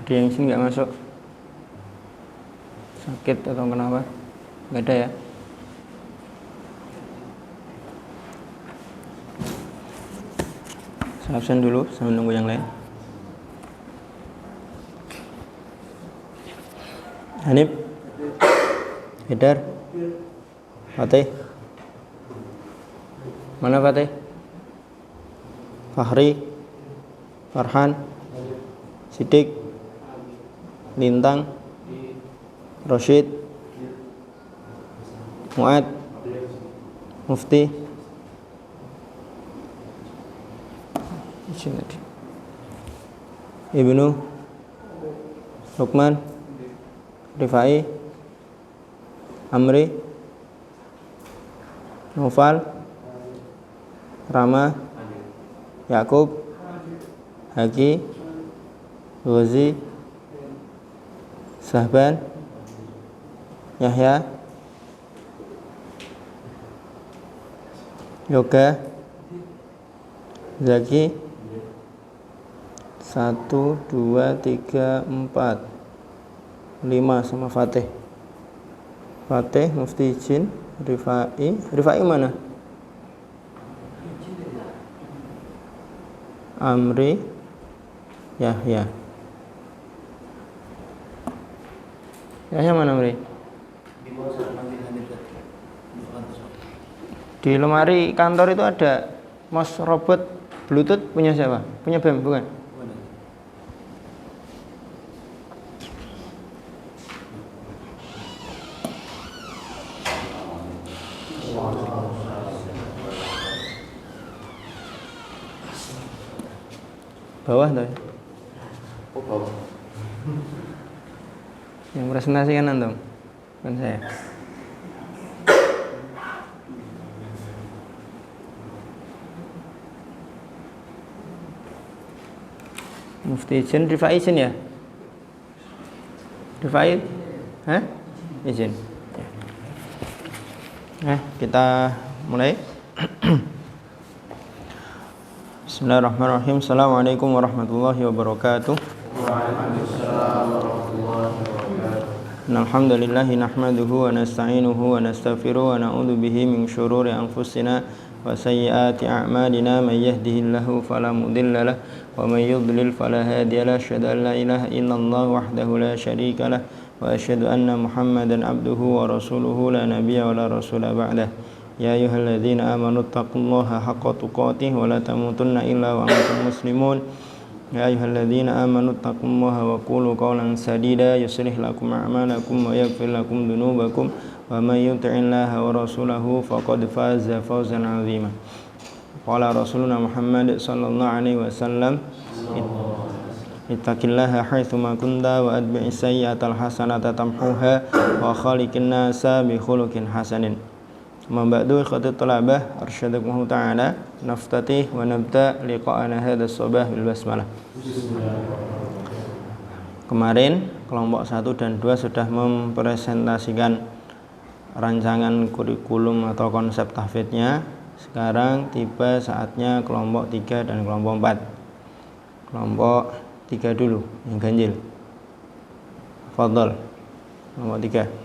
Ada yang sini nggak masuk? Sakit atau kenapa? Nggak ada ya? Saya absen dulu sambil nunggu yang lain. Hanif, Hidar, Fatih. Mana Fatih? Fahri, Farhan, Sidik, Lintang, Rosyid, Muad, Mufti. Ibnu, Lukman, Rifai, Amri, Nufal, Rama, Yakub, Haki, Ghazi, Sahban, Yahya, Yoga, Zaki. 1, 2, 3, 4, 5 sama Fatih. Fatih, Mufti Jin, Rifai mana? Amri, Yahya. Yahya mana Amri? Di lemari kantor itu ada mouse robot Bluetooth punya siapa? Punya BEM bukan? Bawah tuh ya? Oh bawah. Yang presentasi kan antum, bukan saya. Mufti izin, Rifai izin ya? Rifai? Hah? Izin. Kita mulai. Bismillahirrahmanirrahim. Assalamualaikum warahmatullahi wabarakatuh. Waalaikumsalam warahmatullahi wabarakatuh. Alhamdulillahi nahmaduhu wa nasta'inuhu wa nastaghfiruh wa na'udzu bihi min syururi anfusina wa sayyiati a'malina may yahdihillahu fala mudilla lahu wa may yudlil fala hadiya lahu asyhadu an la ilaha illallah wahdahu la syarika lahu wa asyhadu anna Muhammadan abduhu wa rasuluhu la nabiyya wa la rasula ba'dah. Ya ayyuhalladzina amanu taqullaha haqqa tuqatih wa la tamutunna illa wa antum muslimun. Ya ayyuhalladzina amanu taqullaha wa qulu qawlan sadida yuslih lakum a'malakum wa yaghfir lakum dhunubakum wa may yuti'illaha wa rasulahu faqad faza fawzan 'azima. Qala Rasuluna Muhammad sallallahu alaihi wasallam, ittaqillaha haitsu ma kunta wa atbi'is sayyi'atal hasanata tamhuha wa khaliqin nasa bi khuluqin hasanin. Mamba'du ikhwati thalabah arsyadakumullah ta'ala naftatih wa nabda liqa'ana hadha as-sabah bil basmalah. Kemarin kelompok 1 dan 2 sudah mempresentasikan rancangan kurikulum atau konsep tahfidznya. Sekarang tiba saatnya kelompok 3 dan kelompok 4. Kelompok 3 dulu yang ganjil. Fadhal. Kelompok 3.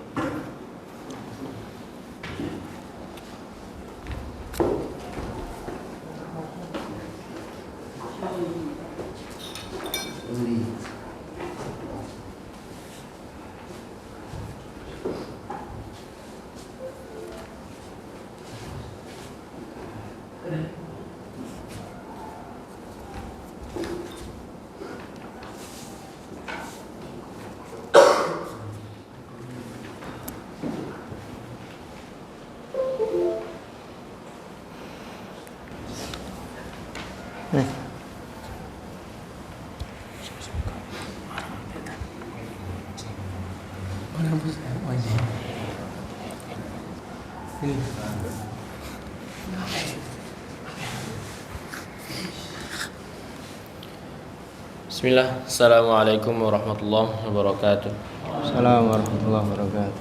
Bismillah. Assalamualaikum warahmatullahi wabarakatuh. Assalamualaikum warahmatullahi wabarakatuh.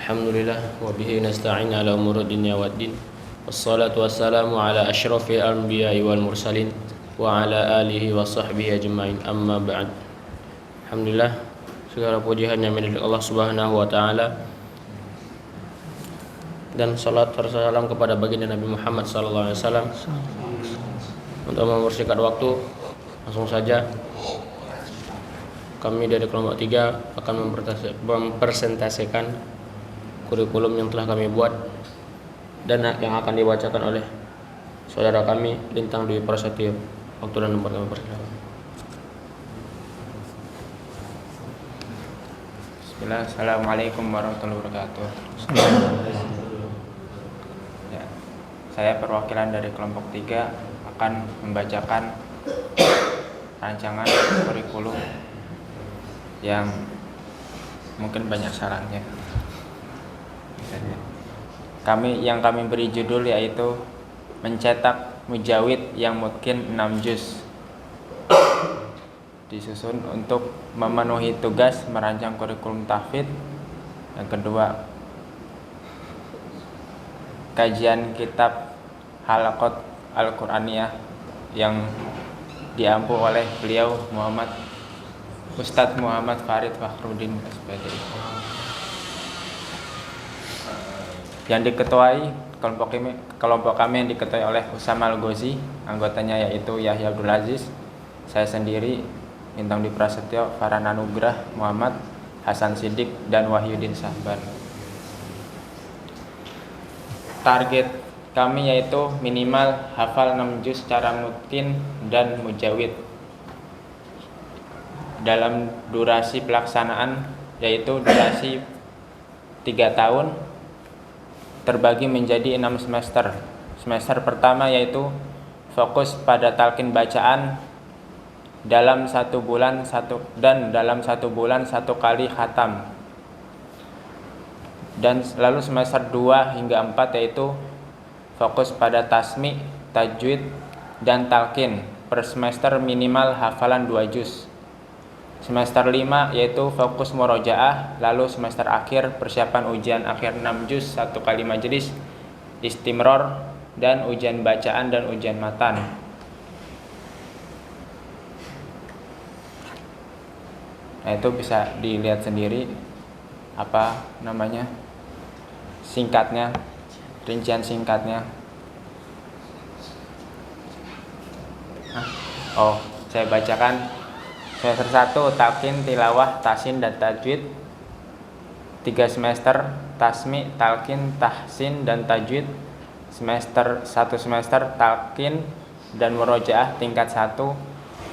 Alhamdulillah wa bihi nasta'in ala umuri dunya waddin. Wassalatu wassalamu ala asyrafil anbiya'i wal mursalin wa ala alihi wa sahbihi ajma'in. Amma ba'd. Alhamdulillah, segala puji hanya milik Allah Subhanahu wa taala. Dan salat serta salam kepada baginda Nabi Muhammad sallallahu alaihi wasallam. Untuk mempersingkat waktu, langsung saja kami dari kelompok 3 akan mempresentasikan kurikulum yang telah kami buat dan yang akan dibacakan oleh saudara kami Lintang Dwi Prasetyo. Waktu dan tempat kami persilakan. Bismillah, Assalamualaikum warahmatullahi wabarakatuh. Ya, saya perwakilan dari kelompok 3 akan membacakan rancangan kurikulum yang mungkin banyak salahnya. Kami beri judul yaitu mencetak mujawid yang mungkin 6 juz. Disusun untuk memenuhi tugas merancang kurikulum tahfidz. Yang kedua, kajian kitab Halaqat Al-Qur'aniyah yang diampu oleh beliau Ustadz Muhammad Farid Fakhruddin SPD. Yang diketuai kelompok kami yang diketuai oleh Usama Al-Ghozi, anggotanya yaitu Yahya Abdul Aziz, saya sendiri Lintang Dwi Prasetyo, Farhan Anugrah Muhammad, Hasan Siddiq, dan Wahyudin Sahban. Target kami yaitu minimal hafal 6 juz secara mutqin dan mujawid. Dalam durasi pelaksanaan yaitu durasi 3 tahun terbagi menjadi 6 semester. Semester pertama yaitu fokus pada talqin bacaan dalam 1 bulan dalam 1 bulan 1 kali khatam. Dan lalu semester 2 hingga 4 yaitu fokus pada tasmi', tajwid, dan talqin. Per semester minimal hafalan 2 juz. Semester 5 yaitu fokus murojaah. Lalu semester akhir persiapan ujian akhir 6 juz 1 kali majelis, istimror, dan ujian bacaan dan ujian matan. Nah, itu bisa dilihat sendiri singkatnya, rincian singkatnya. Saya bacakan. Semester 1 talqin, tilawah, tahsin, dan tajwid. 3 semester tasmi', talqin, tahsin, dan tajwid. Semester 1 semester talqin dan murojaah tingkat 1.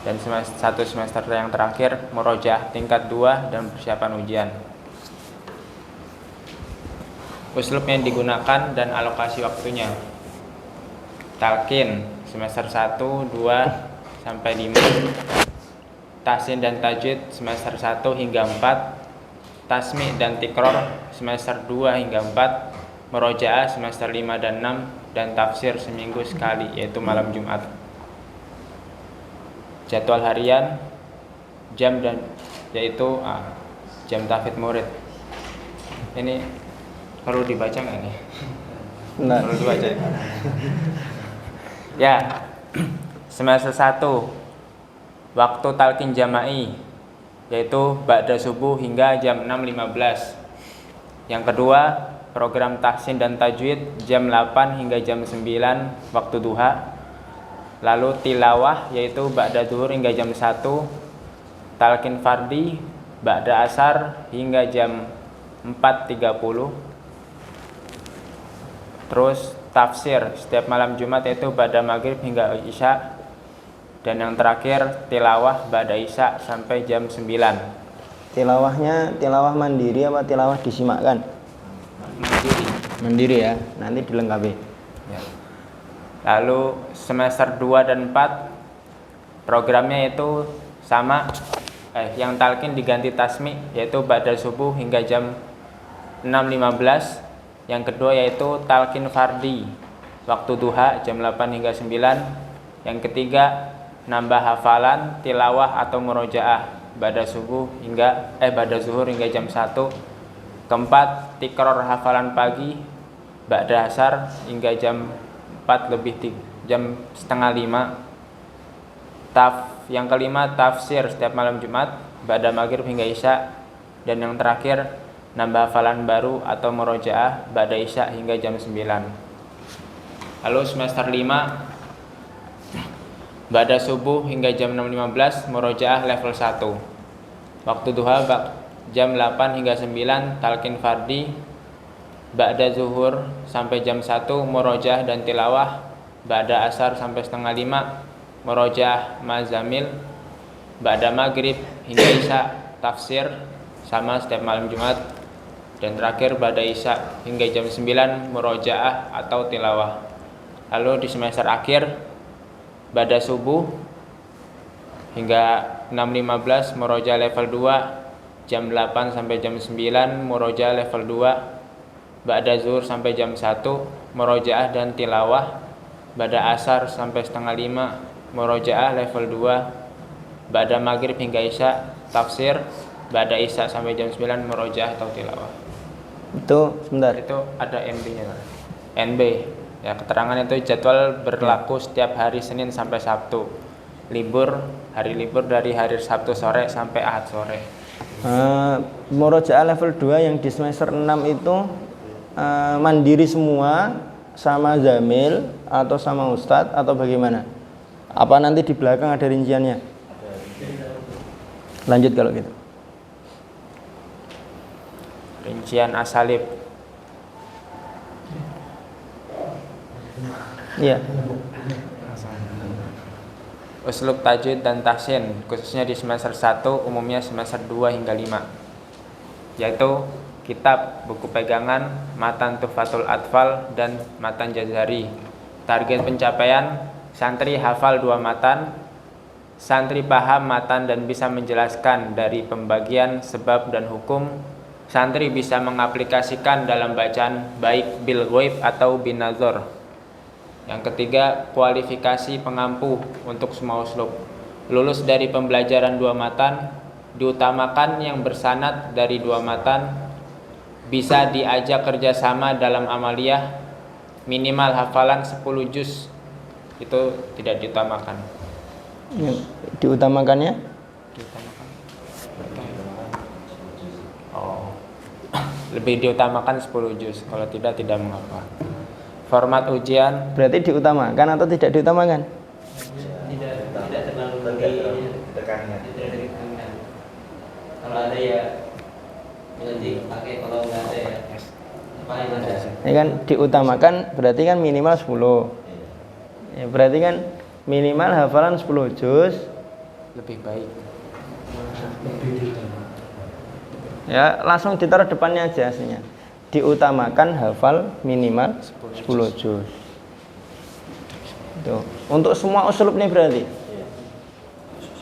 Dan 1 semester yang terakhir murojaah tingkat 2 dan persiapan ujian. Uslub yang digunakan dan alokasi waktunya. Talqin semester 1, 2, sampai 5. Tahsin dan tajwid semester 1 hingga 4. Tasmi' dan tikror semester 2 hingga 4. Murojaah semester 5 dan 6. Dan tafsir seminggu sekali yaitu malam Jumat. Jadwal harian, jam yaitu jam tahfidz murid. Ini perlu dibaca nggak nih? Nggak. Perlu dibaca. Ya, semester 1 waktu talqin jama'i yaitu ba'da subuh hingga jam 6.15. Yang kedua, program tahsin dan tajwid jam 8 hingga jam 9 waktu duha. Lalu tilawah yaitu ba'da zuhur hingga jam 1. Talqin fardi ba'da asar hingga jam 4.30. Terus tafsir setiap malam Jumat yaitu ba'da maghrib hingga isya. Dan yang terakhir tilawah ba'da isya sampai jam 9. Tilawahnya tilawah mandiri apa tilawah disimakkan? Mandiri ya, nanti dilengkapi ya. Lalu semester 2 dan 4 programnya itu sama, yang talqin diganti tasmi yaitu ba'da subuh hingga jam 6.15. Yang kedua yaitu talqin fardi waktu duha jam 8 hingga 9. Yang ketiga nambah hafalan, tilawah atau murojaah ba'da zuhur hingga jam 1. Keempat, tikror hafalan pagi ba'da asar hingga jam 4 jam setengah 5. Yang kelima, tafsir setiap malam Jumat ba'da maghrib hingga isya, dan yang terakhir nambah hafalan baru atau murojaah ba'da isya hingga jam 9. Lalu semester 5 ba'da subuh hingga jam 6.15 murojaah level 1. Waktu duha jam 8 hingga 9 talqin fardi. Ba'da zuhur sampai jam 1 murojaah dan tilawah. Ba'da asar sampai setengah 5 murojaah mazamil. Ba'da maghrib hingga isya tafsir sama setiap malam Jumat. Dan terakhir ba'da isya hingga jam 9 murojaah atau tilawah. Lalu di semester akhir ba'da subuh hingga 6.15 murojaah level 2, jam 8 sampai jam 9 murojaah level 2, ba'da zuhur sampai jam 1 murojaah dan tilawah, ba'da asar sampai setengah 5 murojaah level 2, ba'da maghrib hingga isya tafsir, ba'da isya sampai jam 9 murojaah atau tilawah. Itu sebentar. Itu ada NB-nya. NB. Ya, keterangan itu jadwal berlaku setiap hari Senin sampai Sabtu. Hari libur dari hari Sabtu sore sampai Ahad sore. Murojaah level 2 yang di semester 6 itu mandiri semua sama Zamil atau sama Ustadz atau bagaimana? Apa nanti di belakang ada rinciannya? Lanjut kalau gitu. Rincian asalib. Iya. Uslub tajwid dan tahsin khususnya di semester 1, umumnya semester 2 hingga 5, yaitu kitab, buku pegangan, matan Tuhfatul Atfal dan matan Jazari. Target pencapaian santri hafal 2 matan, santri paham matan dan bisa menjelaskan dari pembagian sebab dan hukum, santri bisa mengaplikasikan dalam bacaan baik bil ghaib atau bin nazar. Yang ketiga, kualifikasi pengampu untuk semua uslub. Lulus dari pembelajaran 2 matan, diutamakan yang bersanad dari 2 matan, bisa diajak kerjasama dalam amaliyah, minimal hafalan 10 juz. Itu tidak diutamakan. Diutamakannya? Diutamakan. Oh. Lebih diutamakan 10 juz, kalau tidak mengapa. Format ujian Berarti diutamakan atau tidak diutamakan? Tidak terlalu ditekankan. Kalau ada ya nanti pakai, kalau nggak ada ya paling ada. Ini kan diutamakan berarti kan minimal 10. Ya, berarti kan minimal hafalan 10 juz lebih baik. Ya, langsung ditaruh depannya aja aslinya. Diutamakan hafal minimal 10 juz. Itu untuk semua uslub nih berarti.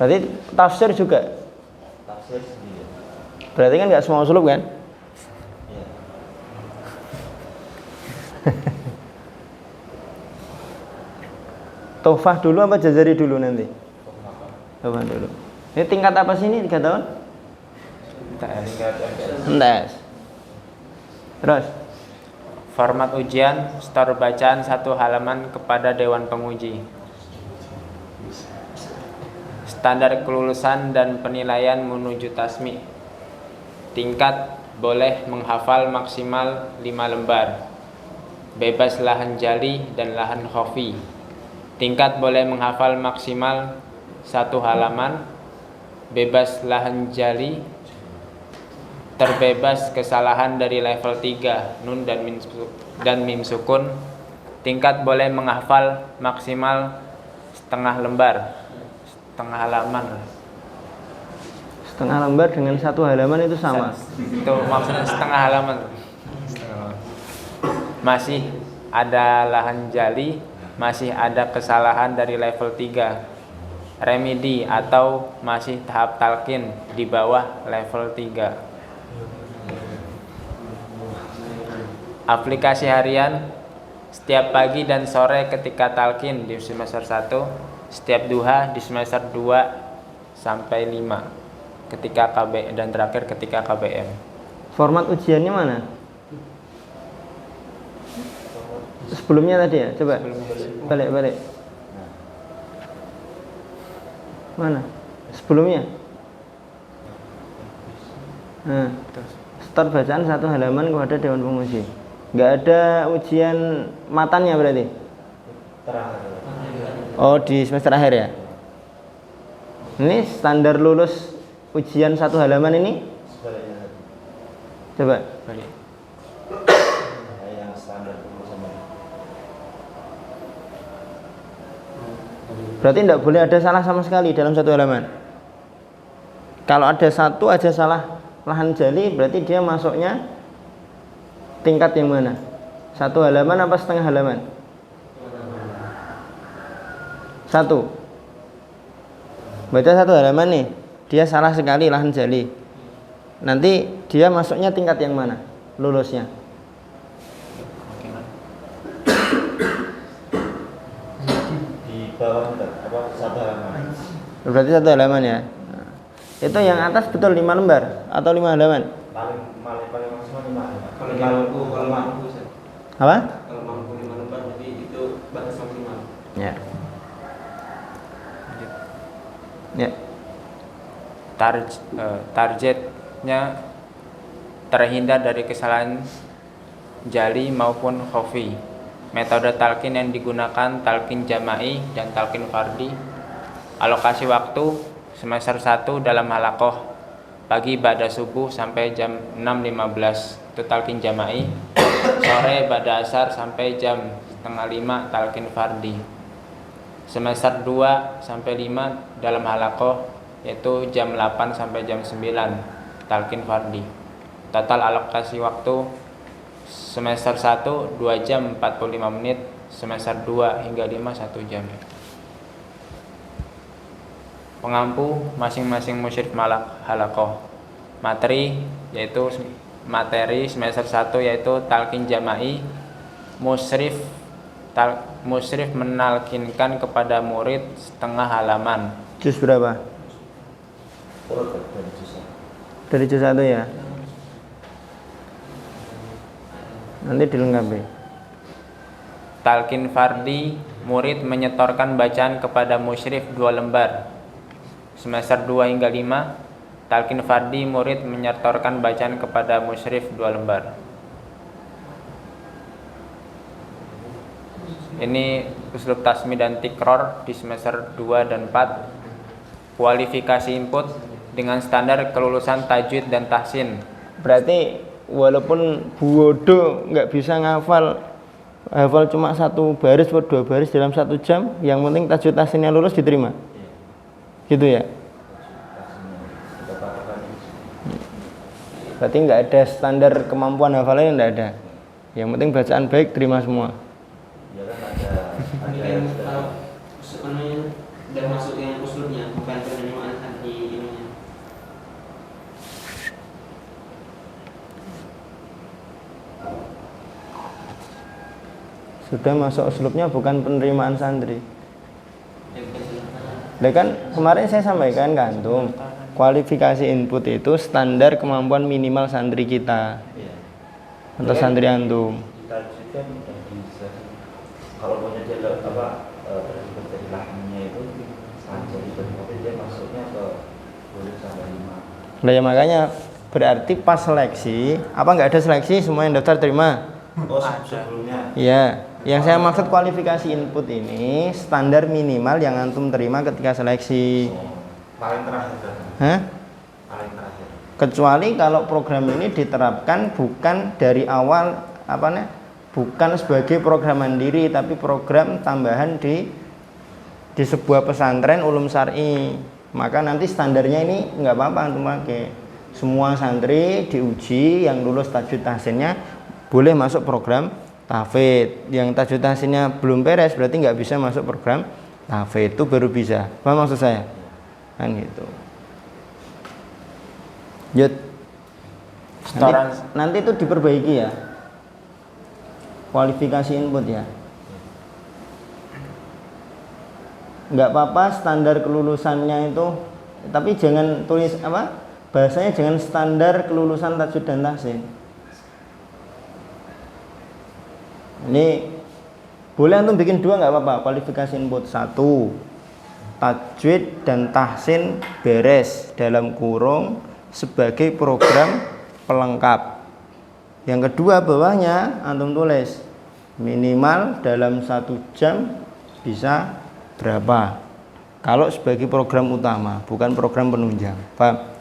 Berarti tafsir juga. Tafsir sendiri. Berarti kan nggak semua uslub kan? Tuhfah dulu apa Jazari dulu nanti? Tuhfah dulu. Ini tingkat apa sih ini 3 tahun? MTS. Terus Format ujian, setor bacaan 1 halaman kepada Dewan Penguji. Standar kelulusan dan penilaian menuju tasmi. Tingkat boleh menghafal maksimal 5 lembar. Bebas lahan jali dan lahan khafi. Tingkat boleh menghafal maksimal 1 halaman. Bebas lahan jali. Terbebas kesalahan dari level 3 nun dan mim sukun. Tingkat boleh menghafal maksimal setengah lembar, setengah halaman. setengah lembar dengan 1 halaman itu sama. Itu maksudnya setengah halaman. Masih ada lahan jali, masih ada kesalahan dari level 3 remedi atau masih tahap talqin di bawah level 3. Aplikasi harian setiap pagi dan sore ketika talqin di semester 1, setiap duha di semester 2 sampai 5 ketika KB, dan terakhir ketika KBM. Format ujiannya mana? Sebelumnya tadi ya, coba balik. Mana? Sebelumnya? Nah, setor bacaan 1 halaman kepada Dewan Penguji. Nggak ada ujian matanya berarti? Oh, di semester akhir ya? Ini standar lulus ujian 1 halaman ini? Coba. Berarti tidak boleh ada salah sama sekali dalam 1 halaman. Kalau ada satu aja salah lahan jali, berarti dia masuknya tingkat yang mana? 1 halaman apa setengah halaman? 1. Baca 1 halaman nih, dia salah sekali lahan jali. Nanti dia masuknya tingkat yang mana? Lulusnya. Di bawah apa 1 halaman. Berarti 1 halaman ya. Nah, itu yang atas betul 5 lembar atau 5 halaman? Paling maksimal 5 halaman. Kalau mampu Apa? Kalau mampu 5 lembar jadi itu batas maksimal. Ya. Ya. Targetnya terhindar dari kesalahan jali maupun khafi. Metode talqin yang digunakan talqin jama'i dan talqin fardi. Alokasi waktu semester 1 dalam halaqah pagi ba'da subuh sampai jam 6.15 itu talqin jama'i. Sore ba'da asar sampai jam 4:30 talqin fardi. Semester 2 sampai 5 dalam halaqah yaitu jam 8 sampai jam 9 talqin fardi. Total alokasi waktu semester 1 2 jam 45 menit, semester 2 hingga 5 1 jam. Pengampu masing-masing musyrif halaqah. Materi semester 1 yaitu talqin jama'i. Musyrif menalkinkan kepada murid setengah halaman. Juz berapa? Dari juz 1 ya. Nanti dilengkapi. Talqin fardi, murid menyetorkan bacaan kepada musyrif 2 lembar. Semester 2 hingga 5, talqin fardi, murid menyetorkan bacaan kepada musyrif 2 lembar. Ini uslub tasmi dan tikror di semester 2 dan 4. Kualifikasi input dengan standar kelulusan tajwid dan tahsin. Berarti walaupun bodoh nggak bisa hafal cuma 1 baris atau 2 baris dalam 1 jam, yang penting tajwid tahsinnya lulus diterima. Gitu ya. Berarti nggak ada standar kemampuan hafalannya, nggak ada. Yang penting bacaan baik terima semua. Ya kan ada sebenarnya udah masuk yang usulnya, bukan penerimaan di ininya. Sudah masuk uslubnya, bukan penerimaan santri. Nah, kan kemarin saya sampaikan ke antum, kualifikasi input itu standar kemampuan minimal santri kita atau santri antum. tajwid kan udah bisa. Kalau punya dia dari lahannya itu jadi berarti dia masuknya ke 10 sampai 5. Nah ya makanya berarti pas seleksi, apa nggak ada seleksi semua yang daftar terima? Oh, sebelumnya. Iya, yang saya maksud kualifikasi input ini standar minimal yang antum terima ketika seleksi. Paling terakhir. Hah? Paling terakhir. Kecuali kalau program ini diterapkan bukan dari awal bukan sebagai program mandiri, tapi program tambahan di sebuah pesantren ulum syar'i, maka nanti standarnya ini nggak apa-apa antum pakai. Semua santri diuji, yang lulus tajwid tahsinnya boleh masuk program tahfidz. Yang tajwid tahsinnya belum beres berarti nggak bisa masuk program tahfidz, itu baru bisa. Paham maksud saya? Kan gitu. Yud. Nanti itu diperbaiki ya. Kualifikasi input ya. Nggak apa-apa standar kelulusannya itu, tapi jangan tulis bahasanya jangan standar kelulusan tajwid dan tahsin. Ini boleh antum bikin 2 nggak apa-apa. Kualifikasi input 1, tajwid dan tahsin beres dalam kurung sebagai program pelengkap. Yang kedua bawahnya antum tulis minimal dalam 1 jam bisa berapa. Kalau sebagai program utama, bukan program penunjang. Paham?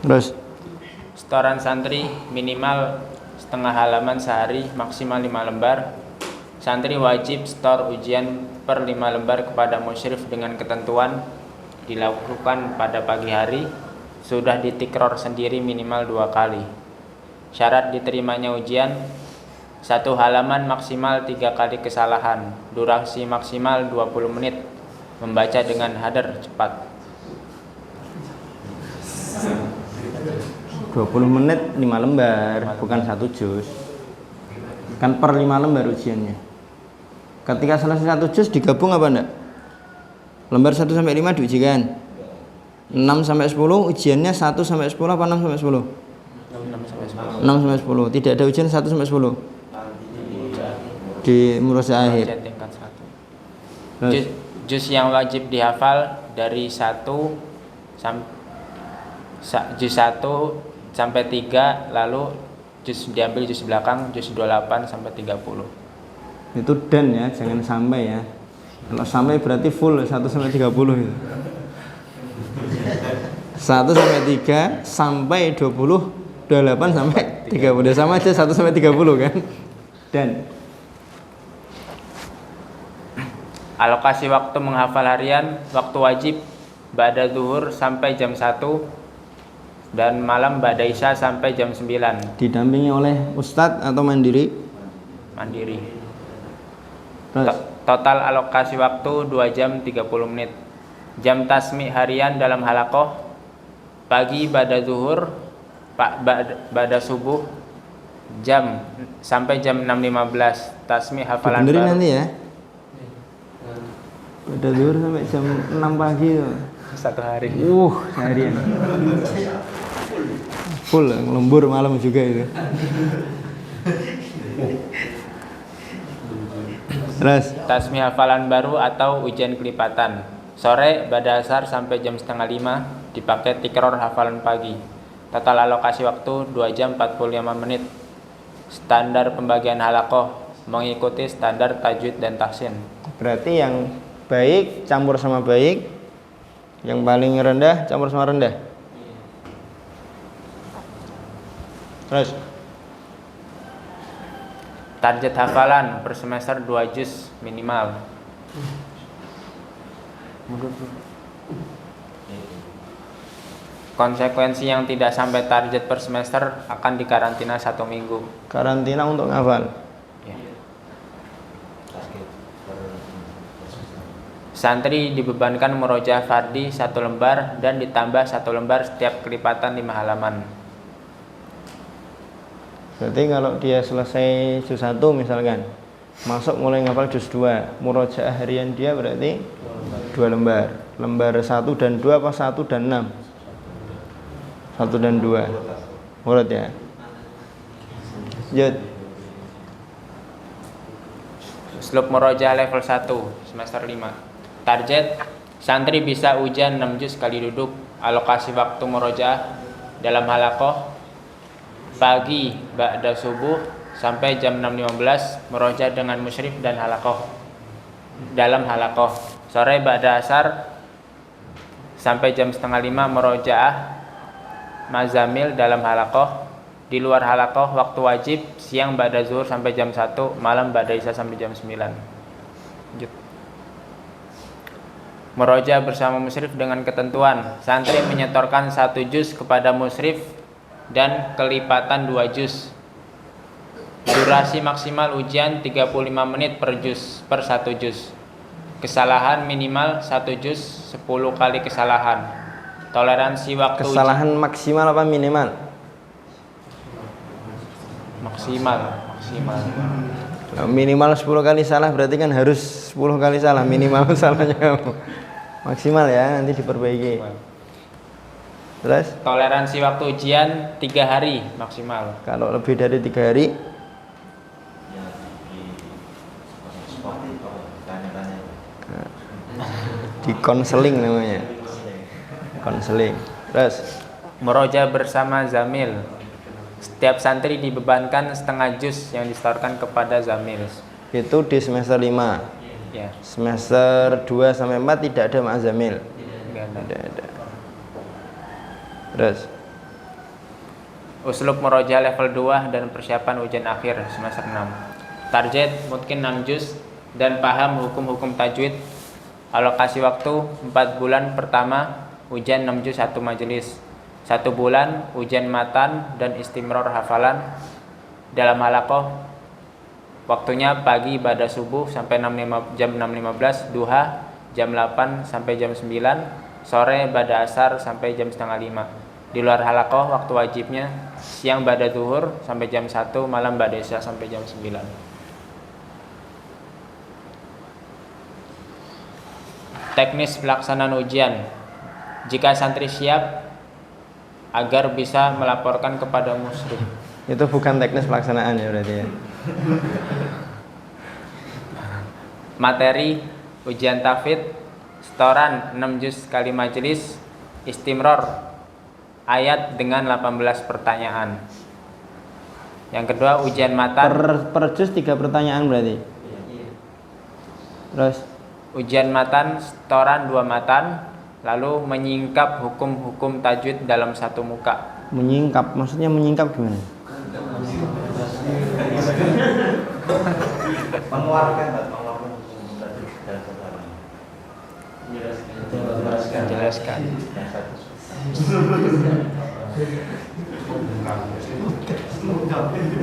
Terus Setoran santri minimal setengah halaman sehari, maksimal 5 lembar. Santri wajib setor ujian per 5 lembar kepada musyrif dengan ketentuan dilakukan pada pagi hari, sudah ditikror sendiri minimal 2 kali. Syarat diterimanya ujian 1 halaman maksimal 3 kali kesalahan, durasi maksimal 20 menit, membaca dengan hadar cepat. 20 menit 5 lembar, bukan 1 juz. Kan per 5 lembar ujiannya. Ketika selesai 1 juz digabung apa enggak? Lembar 1 sampai 5 diujikan. 6 sampai 10 ujiannya 1 sampai 10 apa 6 sampai 10? 6 sampai 10. Tidak ada ujian 1 sampai 10. Di murojaah akhir. Tingkat 1. Juz yang wajib dihafal dari 1 sampai 3, lalu juz diambil juz belakang, juz 28 sampai 30. Itu dan ya, jangan sampai ya. Kalau sampai berarti full 1 sampai 30 itu. 1 sampai 3 sampai 20, 28 sampai 30. Sama aja 1 sampai 30 kan. Dan alokasi waktu menghafal harian, waktu wajib ba'da zuhur sampai jam 1 dan malam ba'da isya sampai jam 9. didampingi oleh ustadz atau mandiri? Mandiri. Terus Total alokasi waktu 2 jam 30 menit. Jam tasmi harian dalam halakoh pagi ba'da zuhur, ba'da subuh jam sampai jam 6.15. Tasmi hafalan benerin baru. nanti ya. Pada zuhur sampai jam 6 pagi tuh. 1 hari. Seharian. Full lembur malam juga itu. Terus Tasmi hafalan baru atau ujian kelipatan. Sore ba'da asar sampai jam setengah 5 dipakai tikror hafalan pagi. Total alokasi waktu 2 jam 45 menit. Standar pembagian halakoh mengikuti standar tajwid dan tahsin. berarti yang baik campur sama baik, yang paling rendah campur sama rendah. Terus Target hafalan per semester 2 juz minimal. Konsekuensi yang tidak sampai target per semester akan dikarantina 1 minggu. karantina untuk ngafal. Santri dibebankan murojaah fardi 1 lembar dan ditambah 1 lembar setiap kelipatan 5 halaman. Berarti kalau dia selesai juz 1 misalkan, masuk mulai ngafal juz 2, murojaah harian dia berarti 2 lembar. Lembar 1 dan 2 apa 1 dan 6? 1 dan 2. Urut ya. Jud. Uslub murojaah level 1 semester 5. Target santri bisa ujian 6 juz sekali duduk. Alokasi waktu murojaah dalam halakoh pagi ba'da subuh sampai jam 6.15 murojaah dengan musyrif dan halakoh dalam halakoh. Sore ba'da asar sampai jam setengah 5 murojaah mazamil dalam halakoh. Di luar halakoh waktu wajib siang ba'da zuhur sampai jam 1, malam ba'da isya sampai jam 9. Lanjut. Murojaah bersama musyrif dengan ketentuan santri menyetorkan 1 juz kepada musyrif dan kelipatan 2 juz. Durasi maksimal ujian 35 menit per juz, per 1 juz. Kesalahan minimal 1 juz 10 kali kesalahan. Toleransi waktu Kesalahan maksimal apa minimal? maksimal. Minimal 10 kali salah berarti kan harus 10 kali salah minimal salahnya kamu. Maksimal ya, nanti diperbaiki. Terus Toleransi waktu ujian 3 hari maksimal. kalau lebih dari 3 hari di konseling namanya. konseling. Terus Muroja bersama Zamil. Setiap santri dibebankan setengah juz yang disetorkan kepada Zamil. itu di semester 5. Ya, Semester 2 sampai 4 tidak ada ma'azamil. enggak ada. Tidak ada. Terus Uslub muroja level 2 dan persiapan ujian akhir semester 6. Target mungkin 6 juz dan paham hukum-hukum tajwid. Alokasi waktu 4 bulan pertama ujian 6 juz 1 majelis. 1 bulan ujian matan dan istimror hafalan dalam halaqah. Waktunya pagi pada subuh sampai jam 6.15, duha jam 8 sampai jam 9, sore pada asar sampai jam setengah 5. Di luar halaqah waktu wajibnya siang pada zuhur sampai jam 1, malam pada isya sampai jam 9. Teknis pelaksanaan ujian. Jika santri siap agar bisa melaporkan kepada musyrif. itu bukan teknis pelaksanaan ya berarti ya. Materi ujian tahfidz setoran 6 juz kali majelis, istimror ayat dengan 18 pertanyaan. Yang kedua ujian matan Per juz 3 pertanyaan berarti. Terus ujian matan setoran 2 matan, lalu menyingkap hukum-hukum tajwid dalam 1 muka. menyingkap, maksudnya menyingkap gimana? Mengeluarkan hukum tadi dan saudara. Jelaskan. Yang satu.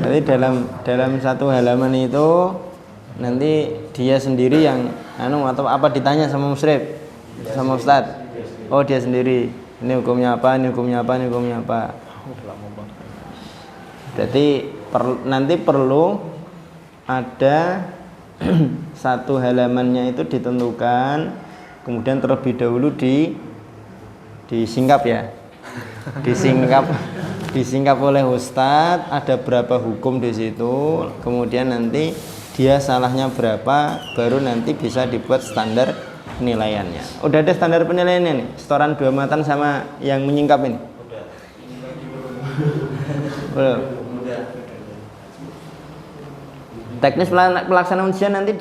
Jadi dalam satu halaman itu nanti dia sendiri yang atau apa ditanya sama musyrif, sama ustadz. Oh dia sendiri. Ini hukumnya apa? Ini hukumnya apa? Ini hukumnya apa? Jadi nanti perlu ada satu halamannya itu ditentukan, kemudian terlebih dahulu disingkap ya, disingkap oleh ustadz. Ada berapa hukum di situ, kemudian nanti dia salahnya berapa, baru nanti bisa dibuat standar penilaiannya. Udah ada standar penilaiannya nih, setoran 2 matan sama yang menyingkap ini. Belum. Teknis pelaksanaan ujian nanti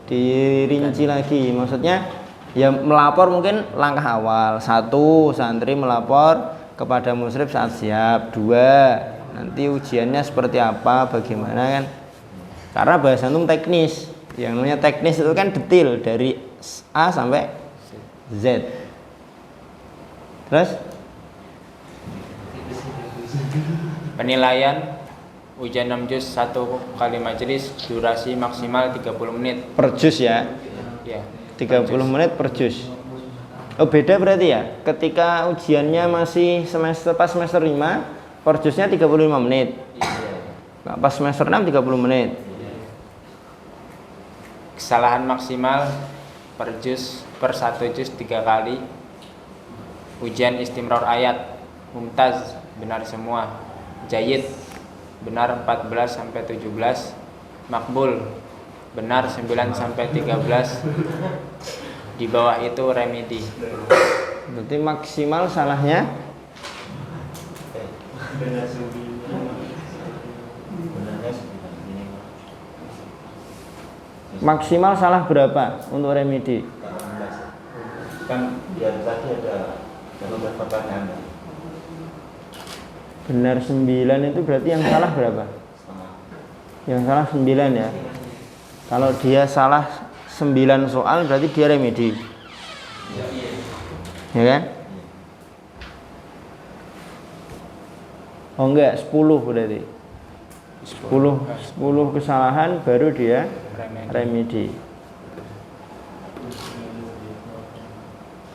dirinci lagi. Maksudnya ya melapor mungkin langkah awal. 1, santri melapor kepada musyrif saat siap. 2, nanti ujiannya seperti apa, bagaimana kan. Karena bahasa antum teknis. Yang namanya teknis itu kan detail dari A sampai Z. Terus Penilaian ujian 6 juz 1 kali majelis, durasi maksimal 30 menit. per juz ya. Ya, 30 menit per juz. Oh beda berarti ya. Ketika ujiannya masih pas semester 5, per juznya 35 menit. Nah, pas semester 6 30 menit. Kesalahan maksimal per 1 juz 3 kali. Ujian istimror ayat, mumtaz benar semua, jayid benar 14 sampai 17, makbul benar 9 sampai 13. Di bawah itu remedi. Berarti maksimal salahnya maksimal salah berapa untuk remedi? Kan dia tadi ada 18 pertanyaan. Benar 9 itu berarti yang salah berapa? Yang salah 9 ya. Kalau dia salah 9 soal berarti dia remedi. Ya kan? Oh enggak, 10 berarti. 10 kesalahan baru dia remedi.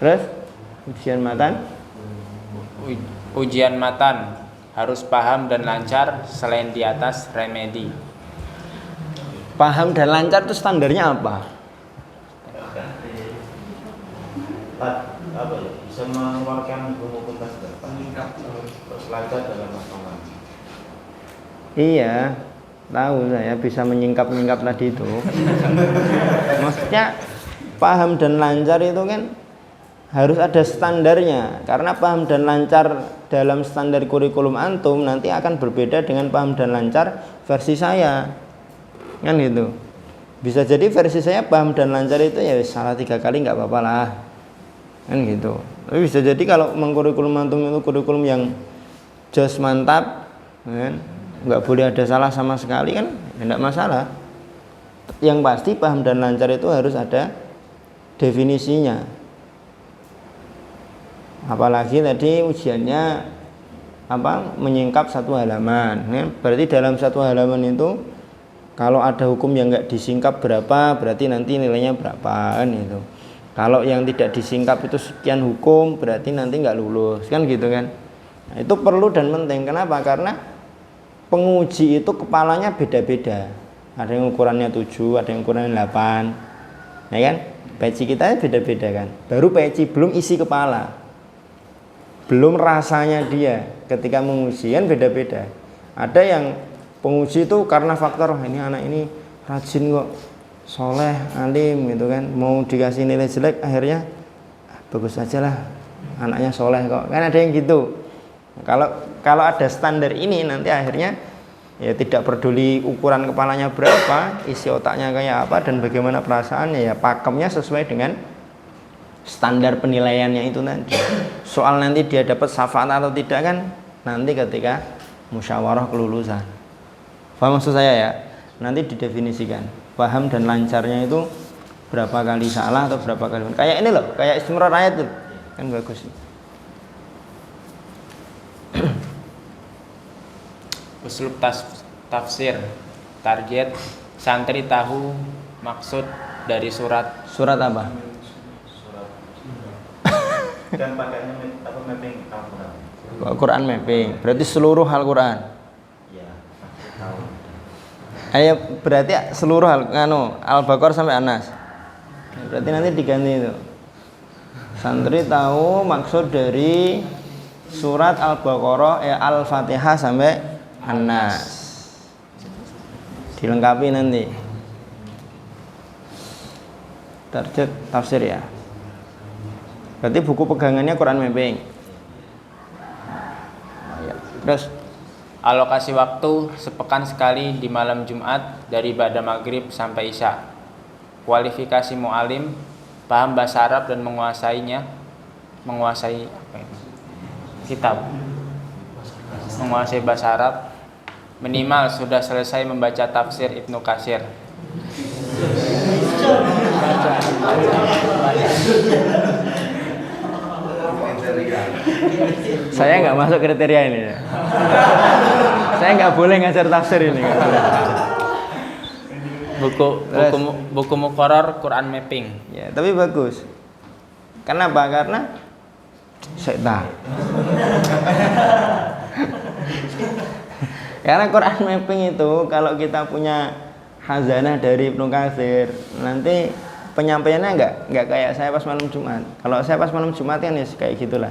Terus ujian matan? Ujian matan harus paham dan lancar selain di atas remedi. Paham dan lancar itu standarnya apa? Apa ya? Bisa mengeluarkan hukum tasbih. Terus lancar dalam masalah. Iya, tahu saya bisa menyingkap tadi itu. Maksudnya paham dan lancar itu kan harus ada standarnya, karena paham dan lancar dalam standar kurikulum antum nanti akan berbeda dengan paham dan lancar versi saya, kan gitu. Bisa jadi versi saya paham dan lancar itu ya salah 3 kali nggak apa-apa lah, kan gitu. Tapi bisa jadi kalau mengkurikulum antum itu kurikulum yang jos mantap, kan, nggak boleh ada salah sama sekali, kan ya nggak masalah. Yang pasti paham dan lancar itu harus ada definisinya. Apalagi tadi ujiannya menyingkap 1 halaman, ya. Berarti dalam 1 halaman itu kalau ada hukum yang nggak disingkap berapa, berarti nanti nilainya berapa, kan itu. Kalau yang tidak disingkap itu sekian hukum, berarti nanti nggak lulus, kan gitu kan. Nah, itu perlu dan penting. Kenapa? Karena penguji itu kepalanya beda-beda. Ada yang ukurannya 7, ada yang ukurannya 8, ya kan. Peci kita beda-beda kan. Baru peci, belum isi kepala, belum rasanya dia ketika menguji, kan beda-beda. Ada yang penguji itu karena faktor ini anak ini rajin kok, soleh, alim gitu kan, mau dikasih nilai jelek akhirnya bagus aja lah, anaknya soleh kok, kan ada yang gitu. Kalau ada standar ini nanti akhirnya ya tidak peduli ukuran kepalanya berapa, isi otaknya kayak apa dan bagaimana perasaannya, ya pakemnya sesuai dengan standar penilaiannya itu nanti. Soal nanti dia dapat syafaat atau tidak kan nanti ketika musyawarah kelulusan. Paham maksud saya ya? Nanti didefinisikan paham dan lancarnya itu berapa kali salah atau berapa kali. Kayak ini loh, kayak istimror ayat tuh. Kan bagus. Uslub tafsir. Target santri tahu maksud dari surat. Surat apa? Dan pakainya mapping Al-Quran. Al-Quran mapping. Berarti seluruh Al-Quran. Ya, tahu. Ayo berarti seluruh Al-Baqarah sampai An-Nas. Berarti nanti diganti itu. Santri tahu maksud dari surat Al-Baqarah, Al-Fatihah sampai An-Nas. Dilengkapi nanti. Target tafsir ya. Berarti buku pegangannya Quran mapping. Terus Alokasi waktu sepekan sekali di malam Jumat dari ba'da maghrib sampai isya. Kualifikasi mu'alim, paham bahasa Arab dan menguasai kitab, menguasai bahasa Arab, minimal sudah selesai membaca tafsir Ibnu Katsir. Saya nggak masuk kriteria ini ya. Saya nggak boleh ngajar tafsir ini. Buku muqarrar Quran mapping. Ya, tapi bagus. Kenapa? Karena saya tahu. Karena Quran mapping itu kalau kita punya khazanah dari Ibnu Katsir, nanti penyampaiannya nggak kayak saya pas malam Jumat. Kalau saya pas malam Jumat kan ya kayak gitulah.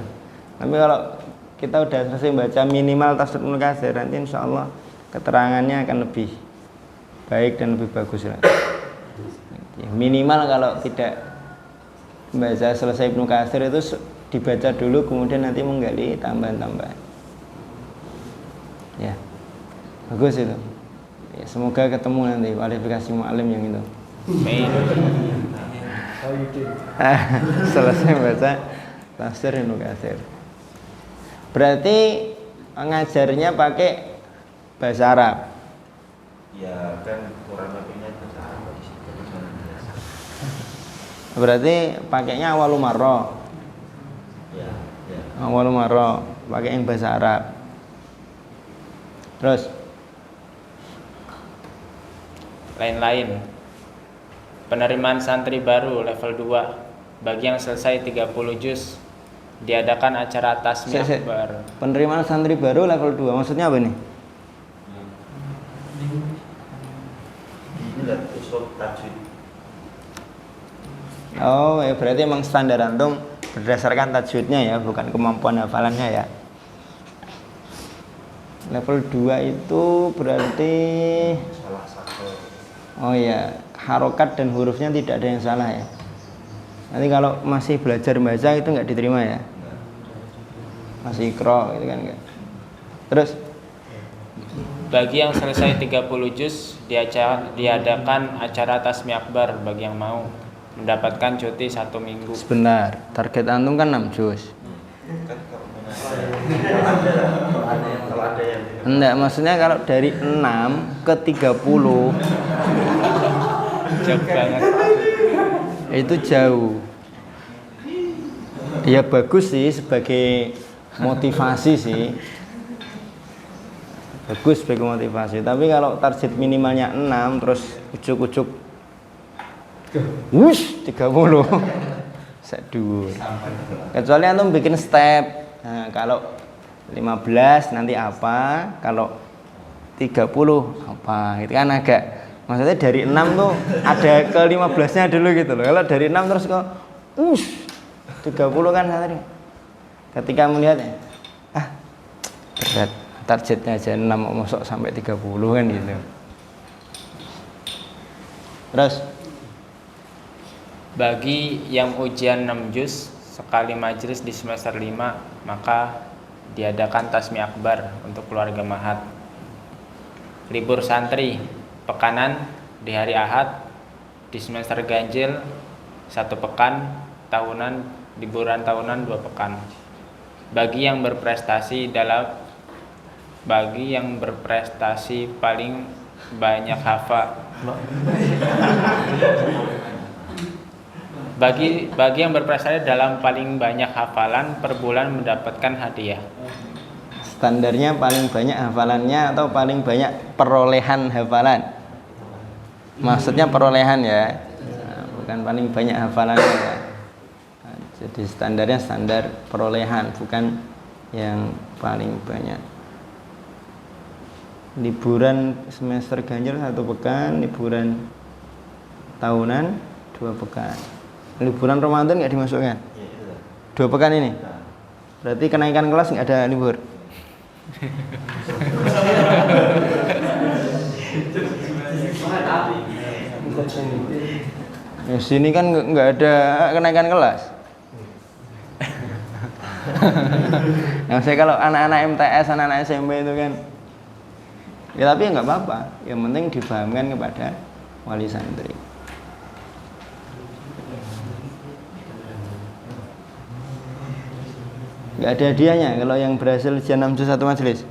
Tapi kalau kita udah selesai baca minimal tafsir Ibnu Katsir, nanti insya Allah keterangannya akan lebih baik dan lebih bagus lah. Minimal kalau tidak baca selesai Ibnu Katsir itu dibaca dulu, kemudian nanti menggali tambahan-tambahan. Ya, bagus itu. Ya, semoga ketemu nanti kualifikasi mu'alim yang itu. Selesai baca tafsir Ibnu Katsir. Berarti ngajarnya pakai bahasa Arab. Ya kan Quran mappingnya bahasa Arab di situ. Berarti pakainya awalul marrah. Ya. Awalul marrah pakai yang bahasa Arab. Terus lain-lain. Penerimaan santri baru level 2 bagi yang selesai 30 juz diadakan acara tasmiyah baru. Penerimaan santri baru level 2 maksudnya apa ini? Ini dari usul tajwid. Oh, ya berarti emang standar antum berdasarkan tajwidnya ya, bukan kemampuan hafalannya ya. Level 2 itu berarti Salah satu. oh ya, harokat dan hurufnya tidak ada yang salah ya. Nanti kalau masih belajar baca itu nggak diterima ya. Masih ikro gitu kan enggak. Terus bagi yang selesai 30 juz diadakan acara tasmi akbar bagi yang mau mendapatkan cuti 1 minggu. sebentar, target antum kan 6 juz. Kalau ada yang Enggak, maksudnya kalau dari 6 ke 30 Jauh banget. itu jauh. Ya bagus sih sebagai motivasi sih. Bagus sebagai motivasi. Tapi kalau target minimalnya 6 terus ujuk-ujuk wush 30 sedur. Kecuali antum bikin step. Nah, kalau 15 nanti apa? Kalau 30 apa? Itu kan agak, maksudnya dari 6 tuh ada ke 15-nya dulu gitu loh. Kalau dari 6 terus ke 30 kan tadi. Ketika melihatnya, berat, targetnya aja 6 masuk sampai 30 kan gitu. Terus Bagi yang ujian 6 juz sekali majelis di semester 5, maka diadakan tasmi akbar untuk keluarga mahat. Libur santri pekanan di hari Ahad, di semester ganjil 1 pekan, tahunan liburan tahunan 2 pekan. Bagi yang berprestasi paling banyak Bagi yang berprestasi dalam paling banyak hafalan per bulan mendapatkan hadiah. standarnya paling banyak hafalannya atau paling banyak perolehan hafalan? Maksudnya perolehan ya, bukan paling banyak hafalannya ya. Jadi standarnya standar perolehan, bukan yang paling banyak. Liburan semester ganjil 1 pekan, liburan tahunan 2 pekan. Liburan Ramadan nggak dimasukkan? 2 pekan ini. Berarti kenaikan kelas nggak ada libur. Ya, sini kan nggak ada kenaikan kelas. Nah, saya kalau anak-anak MTS, anak-anak SMP itu kan, ya tapi nggak apa-apa. Yang penting dipahamkan kepada wali santri. Nggak ada hadiahnya kalau yang berhasil ujian 6 juz 1 majelis.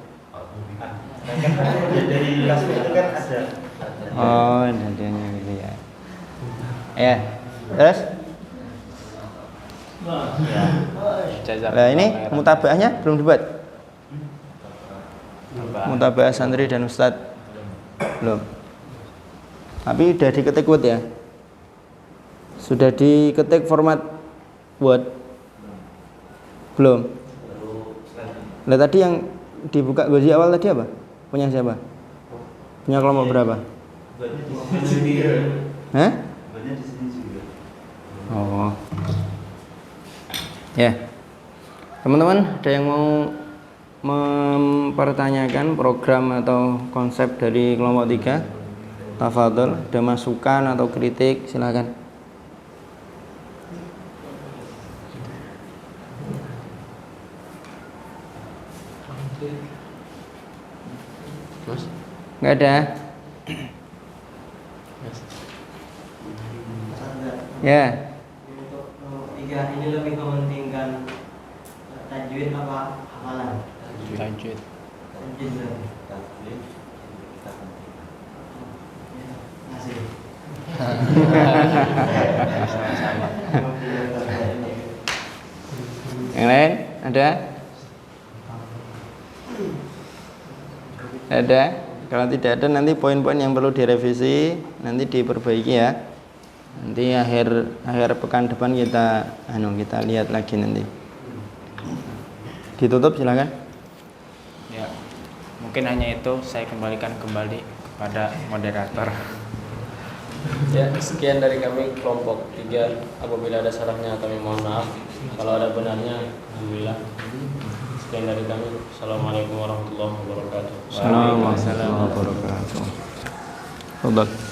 dari kelas itu kan ada. Oh, ada hadiahnya gitu ya. Ya, terus? Nah ini mutabaahnya belum dibuat. Mutabaah santri dan ustadz belum. Tapi udah diketik Word ya. Sudah diketik format Word belum? Nah tadi yang dibuka gozi awal tadi apa? Punya siapa? Punya kelompok berapa? Hah? Oh. Ya. Teman-teman, ada yang mau mempertanyakan program atau konsep dari kelompok 3? Tafadhol, ada masukan atau kritik silakan. Mas? Enggak ada. Ya. Untuk nomor 3 ini lebih mementingkan tajwid apa hafalan? Lanjut. Tajwid berarti. Masih. Yang lain ada? Ada? Kalau tidak ada nanti poin-poin yang perlu direvisi nanti diperbaiki ya. Nanti akhir pekan depan kita lihat lagi nanti. Ditutup silakan. Ya. Mungkin hanya itu, saya kembalikan kembali kepada moderator. Ya, sekian dari kami kelompok 3. Apabila ada salahnya kami mohon maaf. Kalau ada benarnya, alhamdulillah. Sekian dari kami. Assalamualaikum warahmatullahi wabarakatuh. Assalamualaikum warahmatullahi wabarakatuh. Tafadhol.